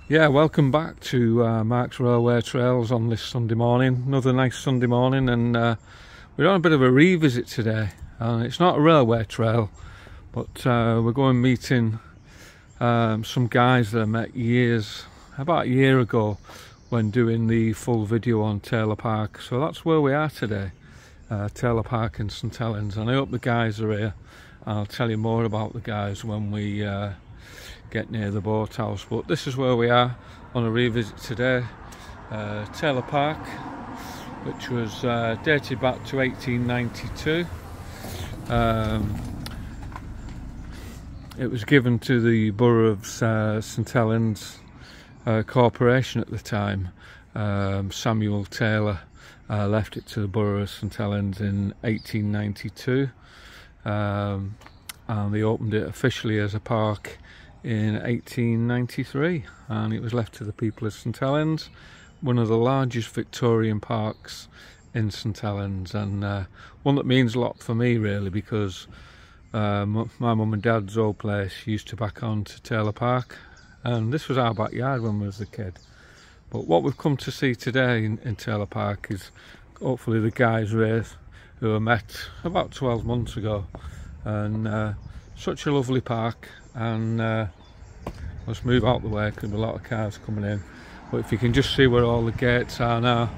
Yeah, welcome back to Mark's Railway Trails on this Sunday morning. Another nice Sunday morning, and we're on a bit of a revisit today. It's not a railway trail, but we're going meeting some guys that I met about a year ago when doing the full video on Taylor Park. So that's where we are today, Taylor Park in St Helens, and I hope the guys are here. I'll tell you more about the guys when we get near the boathouse, but this is where we are on a revisit today. Taylor Park, which was dated back to 1892. It was given to the Borough of St Helens Corporation at the time. Samuel Taylor left it to the Borough of St Helens in 1892, and they opened it officially as a park in 1893, and it was left to the people of St Helens, one of the largest Victorian parks in St Helens, and one that means a lot for me really, because my mum and dad's old place used to back on to Taylor Park, and this was our backyard when we was a kid. But what we've come to see today in Taylor Park is hopefully the guys race who I met about 12 months ago, and such a lovely park. And let's move out the way because there's a lot of cars coming in. But if you can just see where all the gates are now.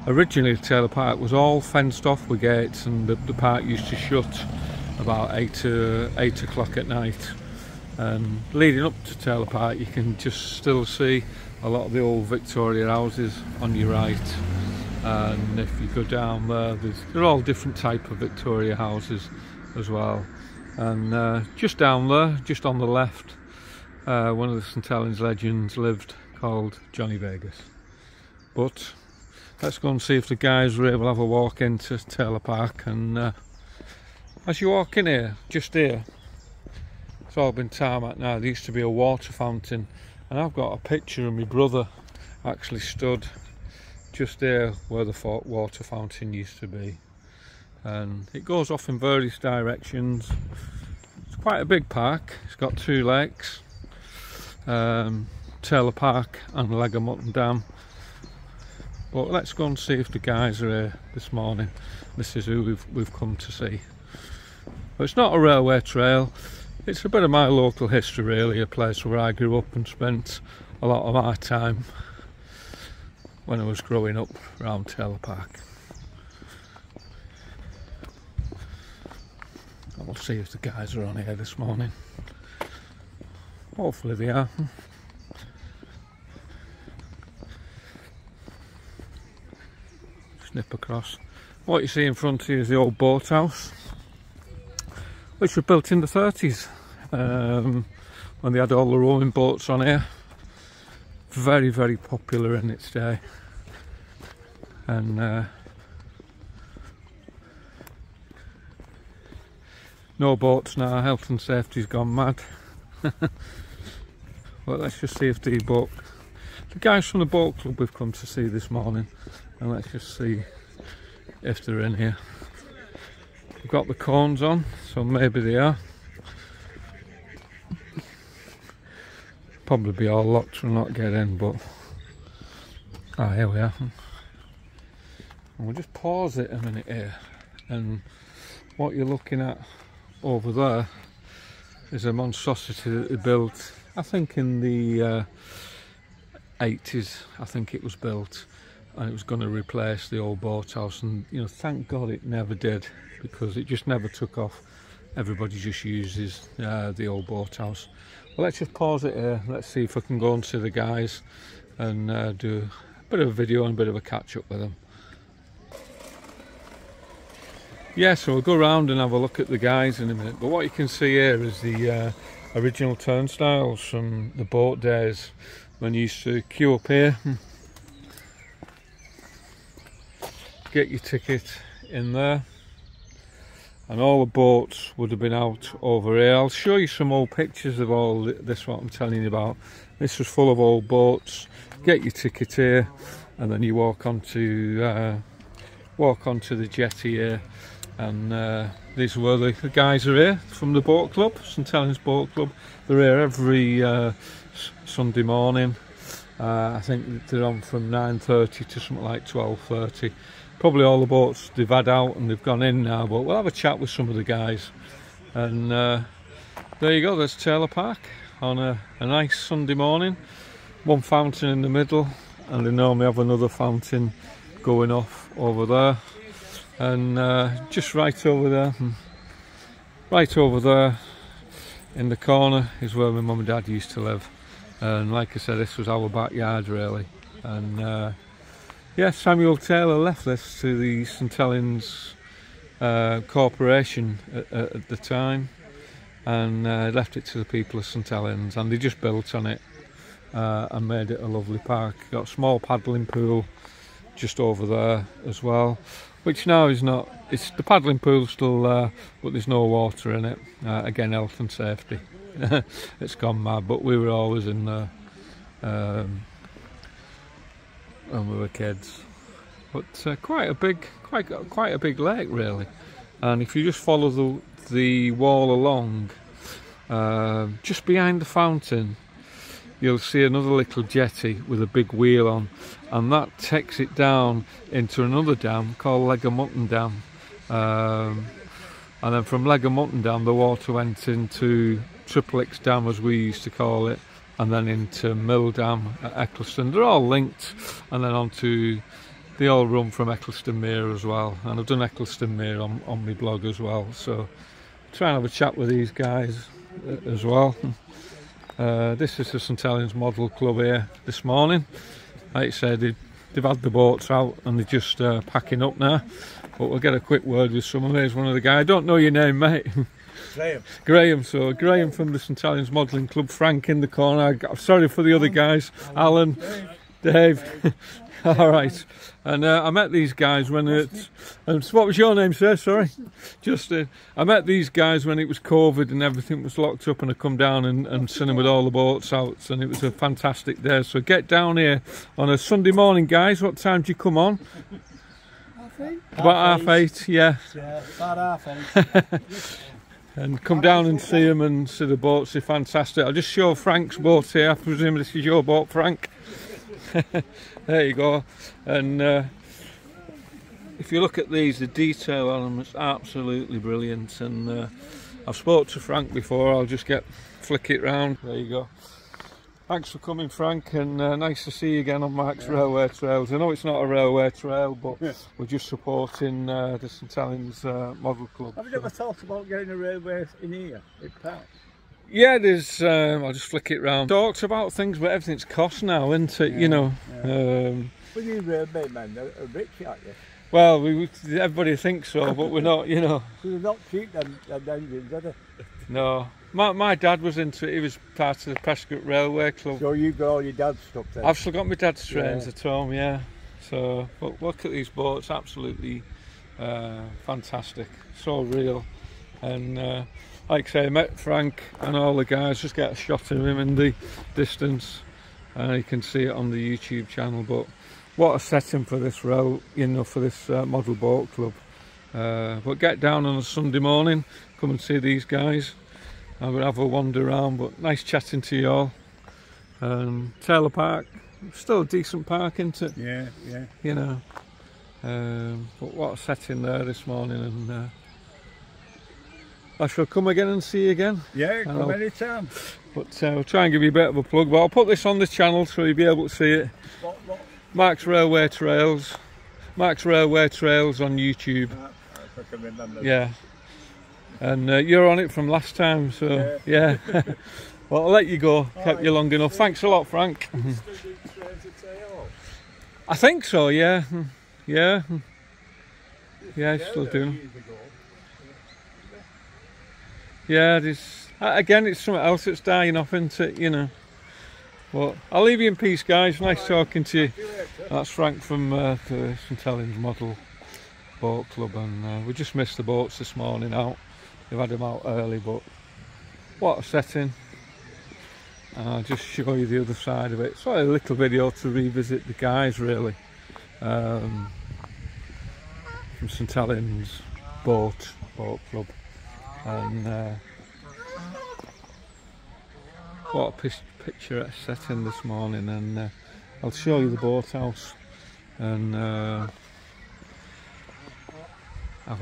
Originally Taylor Park was all fenced off with gates, and the park used to shut about 8 o'clock at night. And leading up to Taylor Park, you can just still see a lot of the old Victoria houses on your right. And if you go down there, they're all different type of Victoria houses as well. And just down there, just on the left, one of the St Helens legends lived, called Johnny Vegas. But let's go and see if the guys were able to have a walk into Taylor Park. And as you walk in here, just here, it's all been tarmac now. There used to be a water fountain, and I've got a picture of my brother actually stood just there where the water fountain used to be. And it goes off in various directions. It's quite a big park. It's got two lakes, Taylor Park and Leg of Mutton Dam. But let's go and see if the guys are here this morning. This is who we've come to see. But it's not a railway trail. It's a bit of my local history really, a place where I grew up and spent a lot of my time when I was growing up around Taylor Park. We'll see if the guys are on here this morning. Hopefully they are. Snip across. What you see in front of you is the old boathouse, which was built in the 30s, when they had all the rowing boats on here. Very, very popular in its day. And no boats now, health and safety's gone mad. Well, let's just see if the guys from the boat club we've come to see this morning, and let's just see if they're in here. We've got the cones on, so maybe they are. Probably be all locked, we'll not get in, but here we are. And we'll just pause it a minute here, and what you're looking at over there is a monstrosity that they built, I think in the 80s, I think it was built, and it was going to replace the old boathouse, and you know, thank God it never did, because it just never took off. Everybody just uses the old boathouse. Well, let's just pause it here. Let's see if I can go and see the guys and do a bit of a video and a bit of a catch up with them. Yeah, so we'll go around and have a look at the guys in a minute, but what you can see here is the original turnstiles from the boat days when you used to queue up here, get your ticket in there, and all the boats would have been out over here. I'll show you some old pictures of all this, what I'm telling you about. This was full of old boats. Get your ticket here, and then you walk onto the jetty here. And these were the guys are here from the boat club, St Helens Boat Club. They're here every Sunday morning, I think they're on from 9:30 to something like 12:30. Probably all the boats they've had out and they've gone in now, but we'll have a chat with some of the guys. And there you go, there's Taylor Park on a nice Sunday morning. One fountain in the middle, and they normally have another fountain going off over there. And just right over there in the corner is where my mum and dad used to live. And like I said, this was our backyard really. And yeah, Samuel Taylor left this to the St Helens Corporation at the time, and left it to the people of St Helens, and they just built on it and made it a lovely park. Got a small paddling pool just over there as well, which now is not, it's the paddling pool's still there, but there's no water in it. Again, health and safety. It's gone mad, but we were always in there when we were kids. But quite a big lake really. And if you just follow the wall along, just behind the fountain, you'll see another little jetty with a big wheel on, and that takes it down into another dam called Leg of Mutton Dam. And then from Leg of Mutton Dam the water went into Triple X Dam, as we used to call it, and then into Mill Dam at Eccleston. They're all linked, and then onto, they all run from Eccleston Mere as well. And I've done Eccleston Mere on my blog as well, so try and have a chat with these guys as well. This is the St Helens Model Club here this morning. Like I said, they've had the boats out and they're just packing up now. But we'll get a quick word with someone. There's one of the guys. I don't know your name, mate. Graham. Graham. So Graham from the St Helens Modelling Club. Frank in the corner. I'm sorry for the other guys. Alan, Dave. All right. And I met these guys when it... And what was your name, sir? Sorry. Justin. I met these guys when it was COVID and everything was locked up, and I come down and seen them with all the boats out, and it was a fantastic day. So get down here on a Sunday morning, guys. What time do you come on? About 8:30, yeah. Yeah, about 8:30. And come down and see them and see the boats. They're fantastic. I'll just show Frank's boat here. I presume this is your boat, Frank. There you go. And if you look at these, the detail on them is absolutely brilliant. And I've spoke to Frank before. I'll just flick it round. There you go. Thanks for coming, Frank, and nice to see you again on Mark's Railway Trails. I know it's not a railway trail, but we're just supporting the St Helens Model Club. Have you ever thought about getting a railway in here, in Park? Yeah, there's, I'll just flick it round. Talks about things, but everything's cost now, isn't it? Yeah, you know. Yeah. Well, you railway men are rich, aren't you? Well, everybody thinks so, but we're not, you know. So they're not cheap, them engines, are they? No. My dad was into it. He was part of the Prescott Railway Club. So you got all your dad's stuff then? I've still got my dad's trains at home, yeah. So, but look at these boats, absolutely fantastic. So real. And like I say, I met Frank and all the guys, just get a shot of him in the distance. You can see it on the YouTube channel. But what a setting for this rail, you know, for this model boat club. But get down on a Sunday morning, come and see these guys. I would have a wander around, but nice chatting to you all. Taylor Park, still a decent park, isn't it? Yeah, yeah. You know, but what a setting there this morning, and I shall come again and see you again. Yeah, come anytime. But we'll try and give you a bit of a plug, but I'll put this on the channel so you'll be able to see it. What? Mark's Railway Trails. Mark's Railway Trails on YouTube. I can remember. Yeah. And you're on it from last time, so yeah. Well, I'll let you go. Kept you long enough. Thanks a lot, Frank. I think so, yeah. Yeah. Yeah, still doing. Yeah, again, it's something else that's dying off, isn't it, you know. Well, I'll leave you in peace, guys. Nice talking to you. That's Frank from the St Helens Model Boat Club, and we just missed the boats this morning out. They've had them out early, but what a setting. I'll just show you the other side of it. It's like a little video to revisit the guys, really, from St Helens Boat Club. And what a picturesque setting this morning. And I'll show you the boathouse and have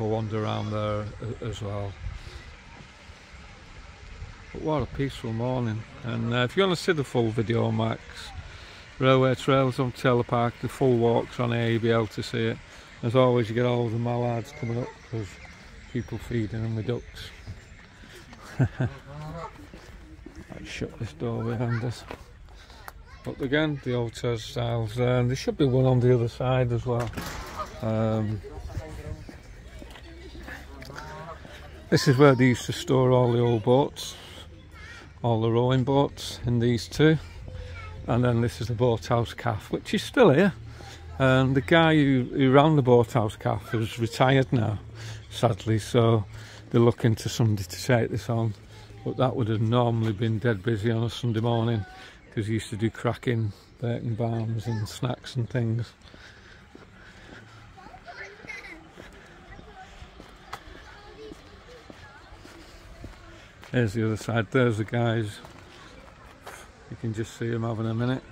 a wander around there as well. But what a peaceful morning. And if you want to see the full video, Max, Railway Trails on Taylor Park, the full walks on here, you'll be able to see it. As always, you get all the mallards coming up because people feeding them with ducks. Let's shut this door behind us. But again, the old turnstiles there, and there should be one on the other side as well. This is where they used to store all the old boats, all the rowing boats in these two. And then this is the boathouse cafe, which is still here. And the guy who ran the boathouse cafe is retired now, sadly, so they're looking to somebody to take this on. But that would have normally been dead busy on a Sunday morning, because he used to do cracking bacon bars and snacks and things. There's the other side, there's the guys. You can just see them having a minute.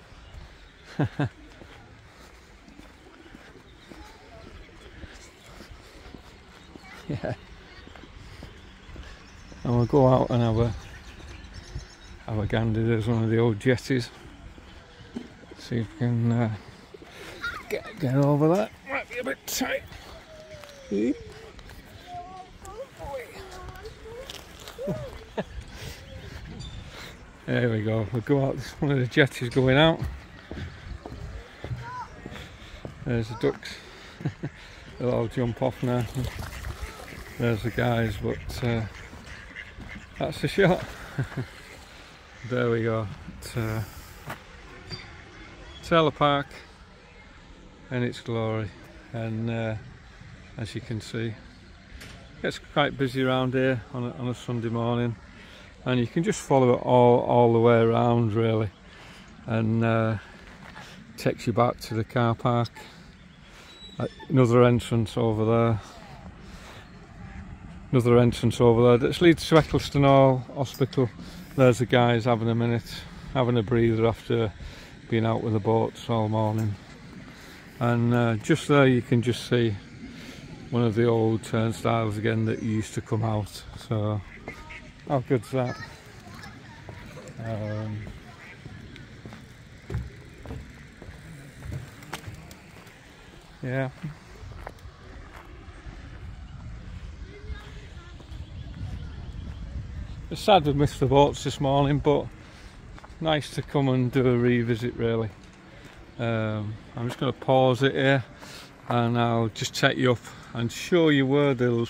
Yeah. And we'll go out and have a gander. There's one of the old jetties. See if we can get over that. Might be a bit tight. There we go. We'll go out. This one of the jetties going out. There's the ducks. They'll all jump off now. There's the guys, but that's the shot. There we go. Taylor Park in its glory, and as you can see, it gets quite busy around here on a Sunday morning, and you can just follow it all the way around really, and takes you back to the car park. Another entrance over there. Another entrance over there that leads to Eccleston Hall Hospital. There's the guys having a minute, having a breather after being out with the boats all morning. And just there you can just see one of the old turnstiles again that used to come out. So how good's that? Yeah. It's sad we missed the boats this morning, but nice to come and do a revisit really. I'm just going to pause it here and I'll just take you up and show you where the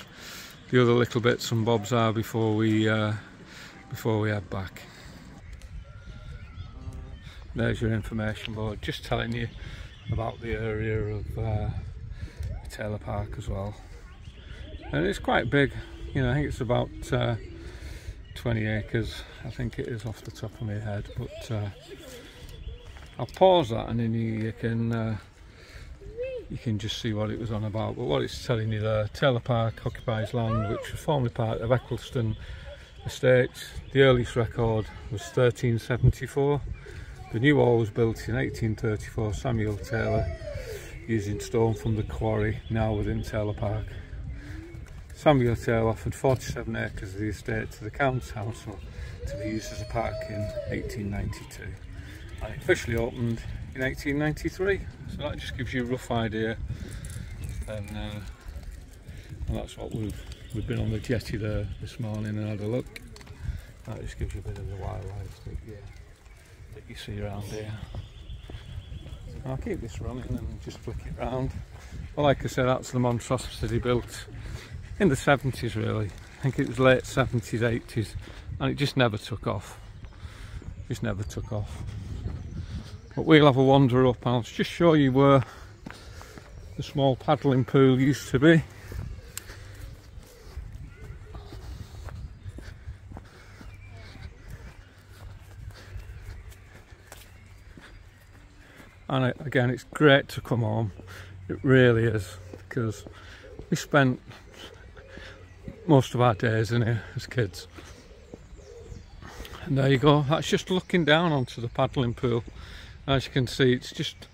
other little bits and bobs are before we head back. There's your information board, just telling you about the area of Taylor Park as well. And it's quite big, you know, I think it's about 20 acres, I think it is off the top of my head, but I'll pause that and then you can just see what it was on about. But what it's telling you there, Taylor Park occupies land which was formerly part of Eccleston Estates. The earliest record was 1374. The new wall was built in 1834, Samuel Taylor, using stone from the quarry now within Taylor Park. Samuel Taylor offered 47 acres of the estate to the Count's Council to be used as a park in 1892. And it officially opened in 1893, so that just gives you a rough idea. And that's what we've been on the jetty there this morning and had a look. That just gives you a bit of the wildlife that you see around here. I'll keep this running and just flick it round. Well, like I said, that's the monstrosity built in the 70s really. I think it was late 70s, 80s, and it just never took off. Just never took off. But we'll have a wander up and I'll just show you where the small paddling pool used to be. And again, it's great to come home. It really is, because we spent most of our days in here as kids. And there you go, that's just looking down onto the paddling pool. As you can see, it's just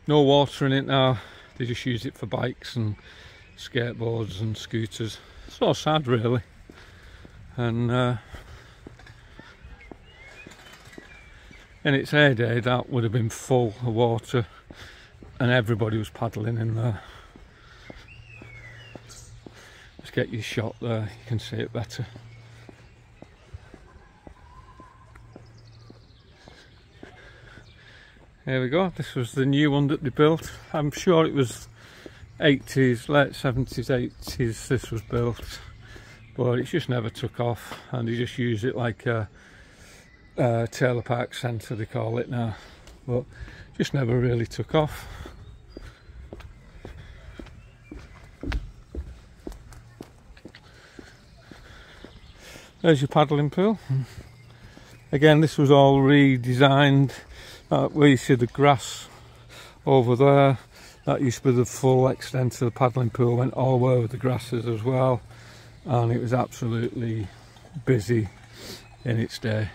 no water in it now. They just use it for bikes and skateboards and scooters. So sad really. And in its heyday that would have been full of water and everybody was paddling in there. Let's get your shot there, you can see it better. Here we go, this was the new one that they built. I'm sure it was 80s, late 70s, 80s this was built. But it just never took off and they just use it like a Taylor Park Centre they call it now. But just never really took off. There's your paddling pool. Again, this was all redesigned. Where you see the grass over there, that used to be the full extent of the paddling pool, went all the way over the grasses as well, and it was absolutely busy in its day.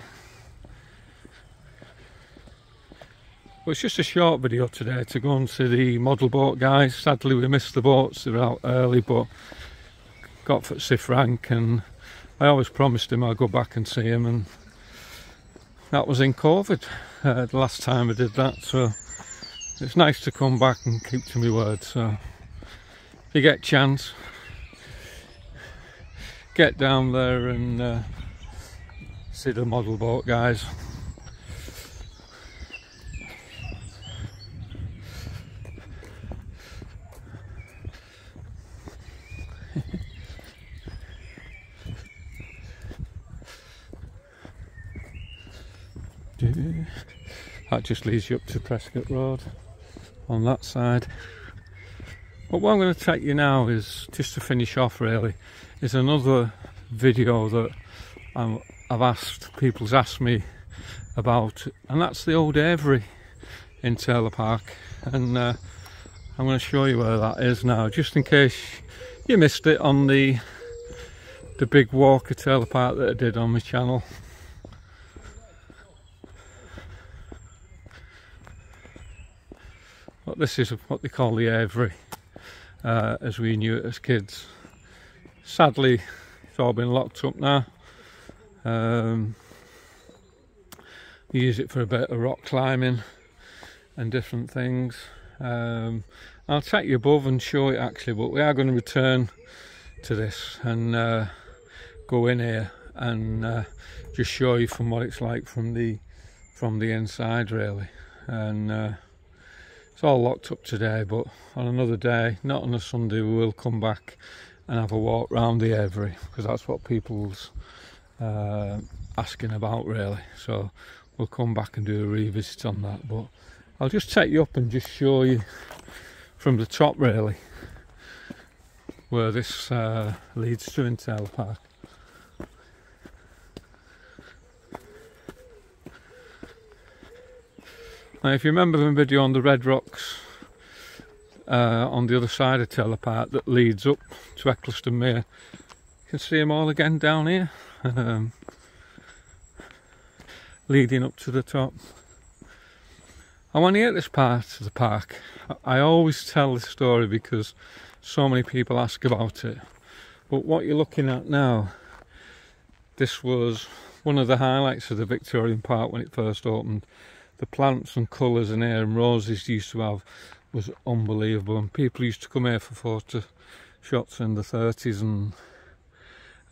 Well, it's just a short video today to go and see the model boat guys. Sadly we missed the boats, they were out early, but got for see Frank, and I always promised him I'd go back and see him, and that was in COVID, the last time I did that, so it's nice to come back and keep to my word. So if you get a chance, get down there and see the model boat guys. That just leads you up to Prescott Road on that side. But what I'm going to take you now is, just to finish off really, is another video that people's asked me about, and that's the old Avery in Taylor Park, and I'm going to show you where that is now, just in case you missed it on the big walk of Taylor Park that I did on my channel. But this is what they call the Avery, as we knew it as kids. Sadly, it's all been locked up now. You use it for a bit of rock climbing and different things. I'll take you above and show it actually, but we are going to return to this and go in here and just show you from what it's like from the inside really. And it's all locked up today, but on another day, not on a Sunday, we will come back and have a walk round the Avery, because that's what people's asking about really. So we'll come back and do a revisit on that, but I'll just take you up and just show you from the top really where this leads to in Taylor Park. Now, if you remember the video on the Red Rocks on the other side of Taylor Park that leads up to Eccleston Mere, you can see them all again down here, leading up to the top. And when you get this part of the park, I always tell this story because so many people ask about it. But what you're looking at now, this was one of the highlights of the Victorian Park when it first opened. The plants and colours in here and roses used to have was unbelievable, and people used to come here for photo shots in the 30s,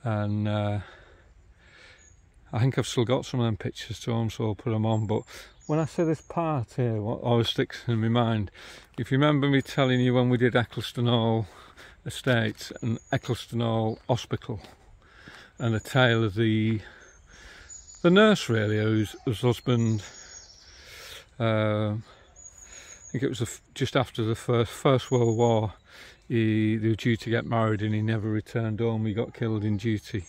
and I think I've still got some of them pictures to them, so I'll put them on. But when I say this part here, what always sticks in my mind, if you remember me telling you when we did Eccleston Hall Estate and Eccleston Hall Hospital, and the tale of the nurse really, whose husband, I think it was just after the First World War, they were due to get married and he never returned home. He got killed in duty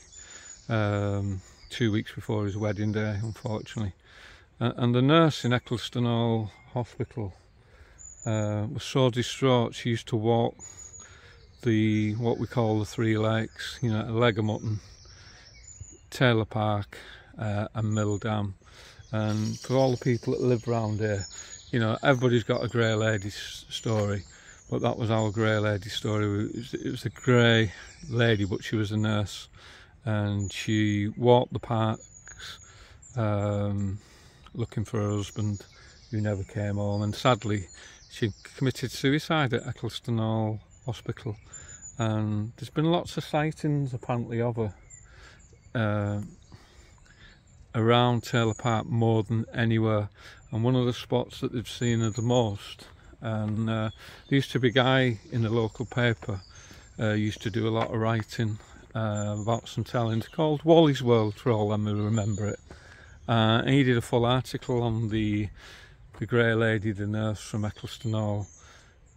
2 weeks before his wedding day, unfortunately. And the nurse in Eccleston Hall Hospital was so distraught, she used to walk what we call the Three Lakes, you know, Leg of Mutton, Taylor Park and Mill Dam. And for all the people that live around here, You know, everybody's got a grey lady story, but that was our grey lady story. It was a grey lady, but she was a nurse, and she walked the parks looking for her husband, who never came home, and sadly she committed suicide at Eccleston Hall Hospital. And there's been lots of sightings apparently of her around Taylor Park, more than anywhere, and one of the spots that they've seen her the most, and there used to be a guy in the local paper used to do a lot of writing about St Helens, called Wally's World, for all them who remember it, and he did a full article on the grey lady, the nurse from Eccleston Hall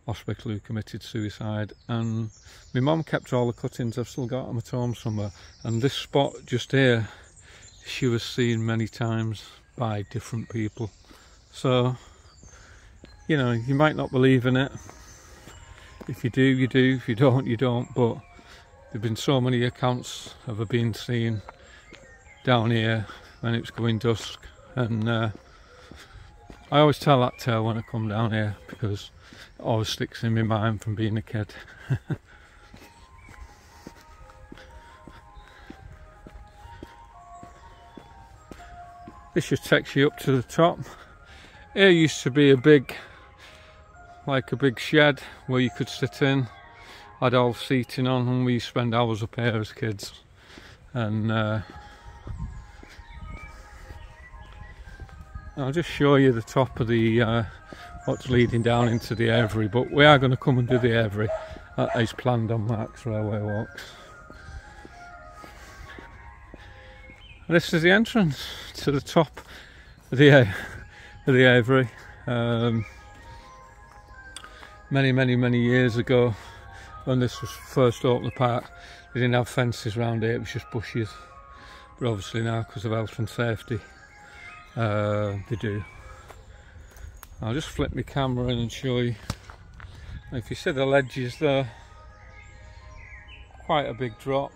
Hospital, who committed suicide. And my mum kept all the cuttings. I've still got them at home somewhere, and this spot just here, she was seen many times by different people. So, you know, you might not believe in it. If you do, you do. If you don't, you don't. But there've been so many accounts of her being seen down here when it was going dusk, and I always tell that tale when I come down here, because it always sticks in my mind from being a kid. This just takes you up to the top. Here used to be a big shed where you could sit in. Had all seating on, and we used to spend hours up here as kids. And I'll just show you the top of the what's leading down into the Avery, but we are going to come and do the Avery. That is planned on Mark's Railway Walks. This is the entrance to the top of the Avery. Many years ago, when this was first opened, the park, they didn't have fences around here, it was just bushes. But obviously now, because of health and safety, they do. I'll just flip my camera in and show you. If you see the ledges there, quite a big drop,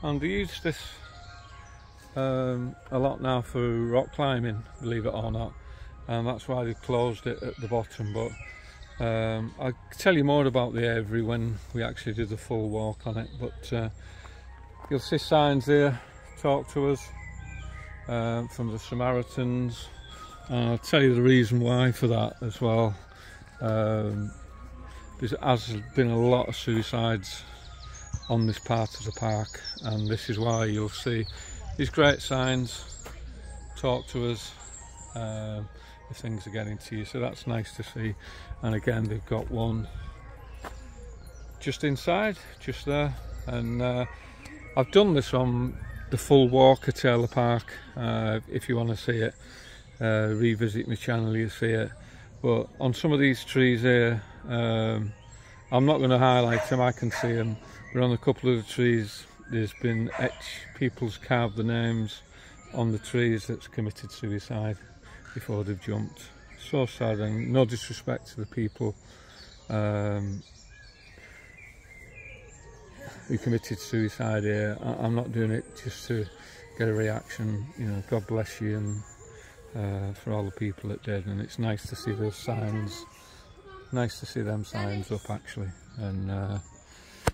and they use this a lot now for rock climbing, believe it or not, and that's why they've closed it at the bottom. But I'll tell you more about the Avery when we actually do the full walk on it. But you'll see signs here, talk to us, from the Samaritans. I'll tell you the reason why for that as well. There has been a lot of suicides on this part of the park, and this is why you'll see these great signs, talk to us if things are getting to you. So that's nice to see. And again, they've got one just inside, just there. And I've done this on the full walk at Taylor Park. If you want to see it, revisit my channel, you'll see it. But on some of these trees here, I'm not going to highlight them, I can see them, but on a couple of the trees there's been people's carved the names on the trees that's committed suicide before they've jumped. So sad, and no disrespect to the people who committed suicide here. I'm not doing it just to get a reaction, you know. God bless you, and for all the people that did. And it's nice to see those signs, nice to see them signs up actually, and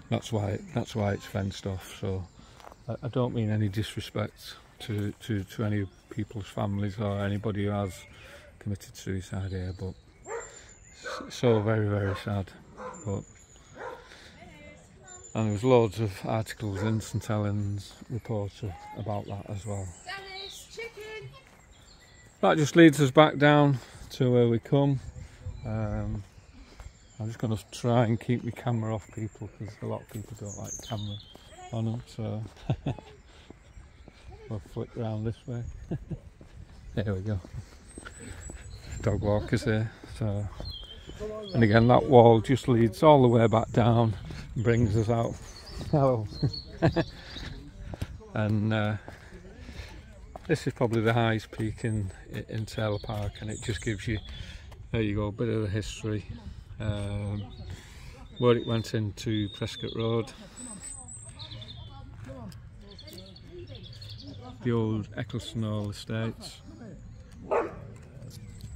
that's why it's fenced off. So I don't mean any disrespect to any people's families or anybody who has committed suicide here, but so very sad. But and there was loads of articles in St Helens Reporter about that as well. Dennis, chicken. That just leads us back down to where we come. I'm just going to try and keep my camera off people, because a lot of people don't like camera on them, so we'll flick round this way. There we go. Dog walkers here. So, and again, that wall just leads all the way back down and brings us out. Hello. And this is probably the highest peak in Taylor Park, and it just gives you, there you go, a bit of the history. Where it went into Prescott Road, the old Eccleston Hall estates,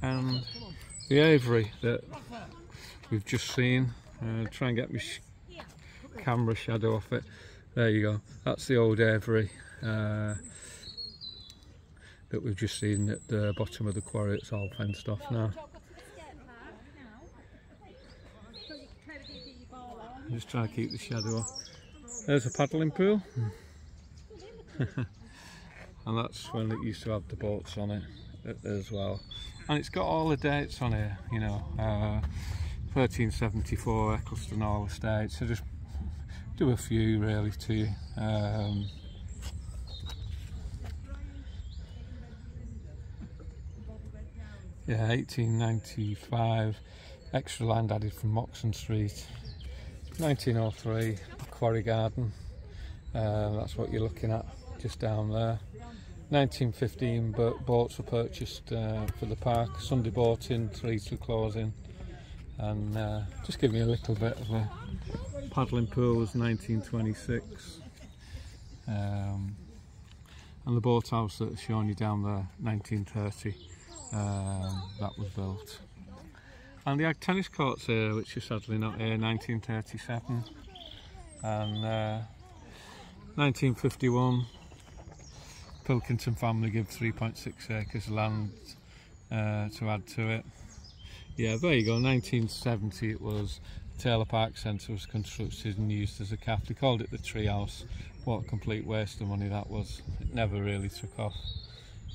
and the aviary that we've just seen. Try and get my camera shadow off it. There you go. That's the old aviary that we've just seen at the bottom of the quarry. It's all fenced off now. I'm just trying to keep the shadow off. There's a paddling pool. And that's when it used to have the boats on it as well. And it's got all the dates on here, you know, 1374 Eccleston Hall Estate. So just do a few really to you. Yeah, 1895, extra land added from Moxon Street. 1903, Quarry Garden, that's what you're looking at just down there. 1915, boats were purchased for the park, Sunday boating, 3 to closing, and just giving you a little bit of a paddling pool was 1926, and the boathouse that's showing you down there, 1930, that was built. And the Ag tennis courts here, which are sadly not here, 1937, and 1951, Pilkington family give 3.6 acres of land to add to it. Yeah, there you go. 1970 it was. Taylor Park Centre was constructed and used as a cafe. They called it the Tree House. What a complete waste of money that was. It never really took off.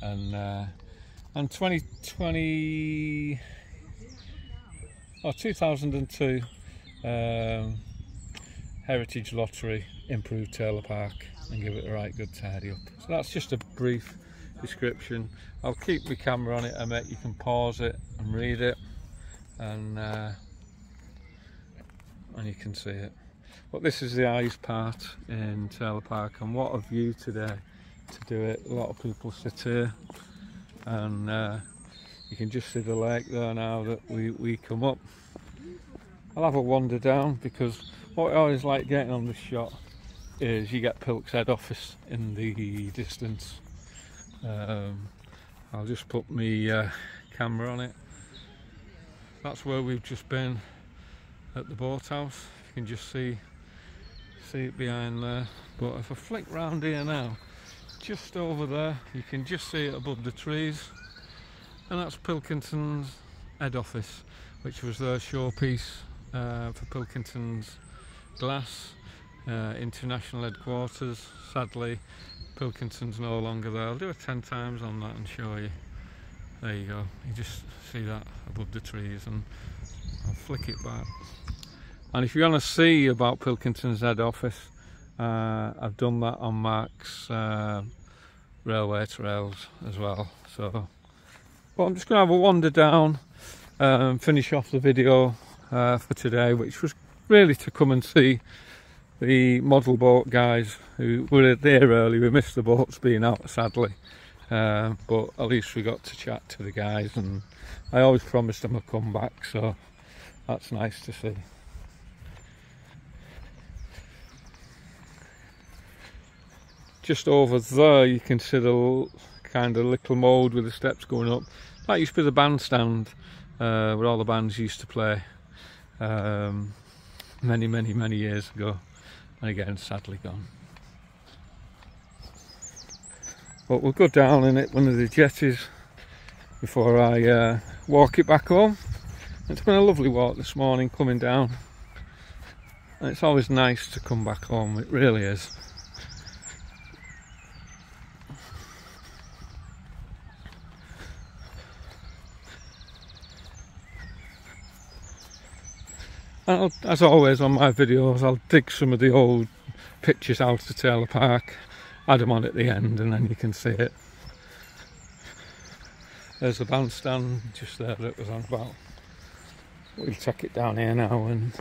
And 2002 Heritage Lottery improved Taylor Park and give it a right good tidy up. So that's just a brief description. I'll keep my camera on it, I bet you can pause it and read it, and you can see it. But this is the ice part in Taylor Park, and what a view today to do it. A lot of people sit here, and you can just see the lake there now that we come up. I'll have a wander down, because what I always like getting on this shot is you get Pilk's head office in the distance. I'll just put my camera on it. That's where we've just been at the boathouse. You can just see it behind there. But if I flick round here now, just over there, you can just see it above the trees, and that's Pilkington's head office, which was their showpiece for Pilkington's glass international headquarters. Sadly, Pilkington's no longer there. I'll do it 10 times on that and show you. There you go. You just see that above the trees, and I'll flick it back. And if you want to see about Pilkington's head office, I've done that on Mark's railway trails as well. So, but I'm just going to have a wander down and finish off the video for today, which was really to come and see the model boat guys who were there early. We missed the boats being out, sadly, but at least we got to chat to the guys, and I always promised them I'd come back, so that's nice to see. Just over there you can see the kind of little mould with the steps going up. That used to be the bandstand where all the bands used to play many years ago, and again sadly gone. But we'll go down in it, one of the jetties, before I walk it back home. It's been a lovely walk this morning coming down, and it's always nice to come back home, it really is. And as always on my videos, I'll dig some of the old pictures out of Taylor Park, add them on at the end, and then you can see it. There's the bandstand just there that it was on about. We'll take it down here now and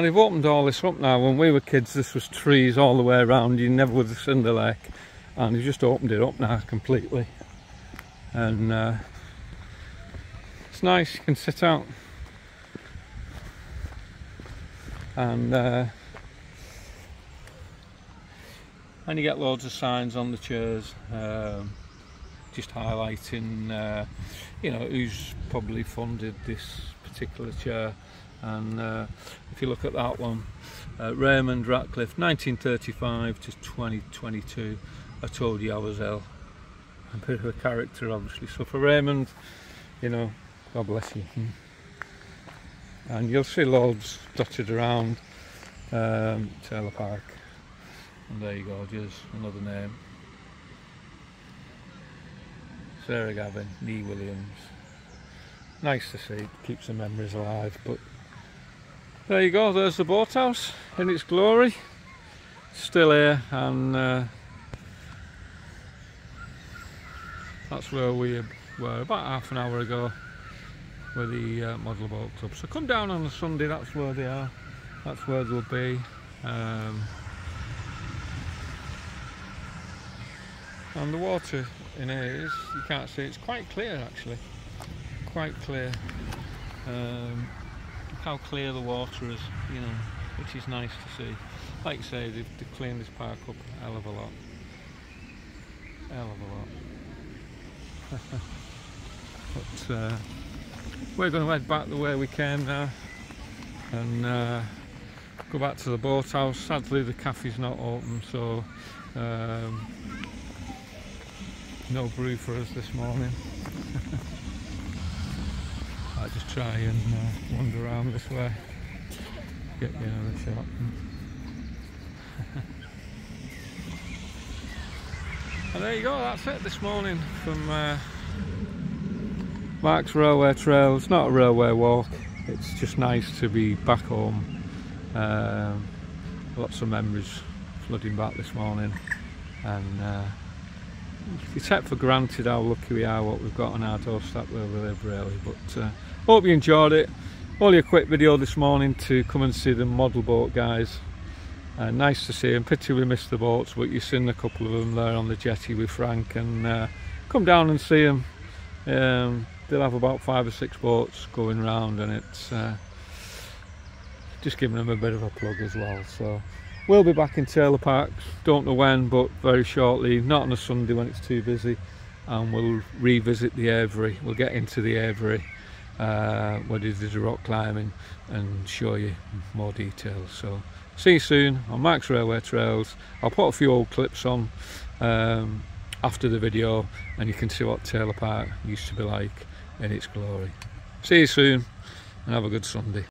they've opened all this up now. When we were kids, this was trees all the way around. You never would have seen the lake, and they've just opened it up now completely. And It's nice, you can sit out and you get loads of signs on the chairs, just highlighting you know, who's probably funded this particular chair. And if you look at that one, Raymond Ratcliffe, 1935 to 2022. I told you I was ill. A bit of a character, obviously. So for Raymond, you know, God bless you. And you'll see loads dotted around Taylor Park. And there you go, just another name. Sarah Gavin, Nee Williams. Nice to see, keeps the memories alive. But there you go, there's the boathouse in its glory. Still here, and that's where we were about half an hour ago with the Model Boat Club. So come down on a Sunday, that's where they are, that's where they'll be. And the water in here is, you can't see, it's quite clear actually, quite clear. Look how clear the water is, you know, which is nice to see. Like you say, they've cleaned this park up a hell of a lot. Hell of a lot. But we're going to head back the way we came now and go back to the boathouse. Sadly the cafe's not open, so no brew for us this morning. I just try and wander around this way, get you another shot. And there you go, that's it this morning from Marks Railway Trail. It's not a railway walk, it's just nice to be back home. Lots of memories flooding back this morning, and you take for granted how lucky we are what we've got on our doorstep where we live, really. But hope you enjoyed it. Only a quick video this morning to come and see the model boat guys. Nice to see them. Pity we missed the boats, but you've seen a couple of them there on the jetty with Frank, and come down and see them. They'll have about 5 or 6 boats going round, and it's just giving them a bit of a plug as well. So we'll be back in Taylor Park, don't know when, but very shortly, not on a Sunday when it's too busy, and we'll revisit the Avery. We'll get into the Avery where they did the rock climbing and show you more details. So see you soon on Marks Railway Trails. I'll put a few old clips on after the video, and you can see what Taylor Park used to be like in its glory. See you soon and have a good Sunday.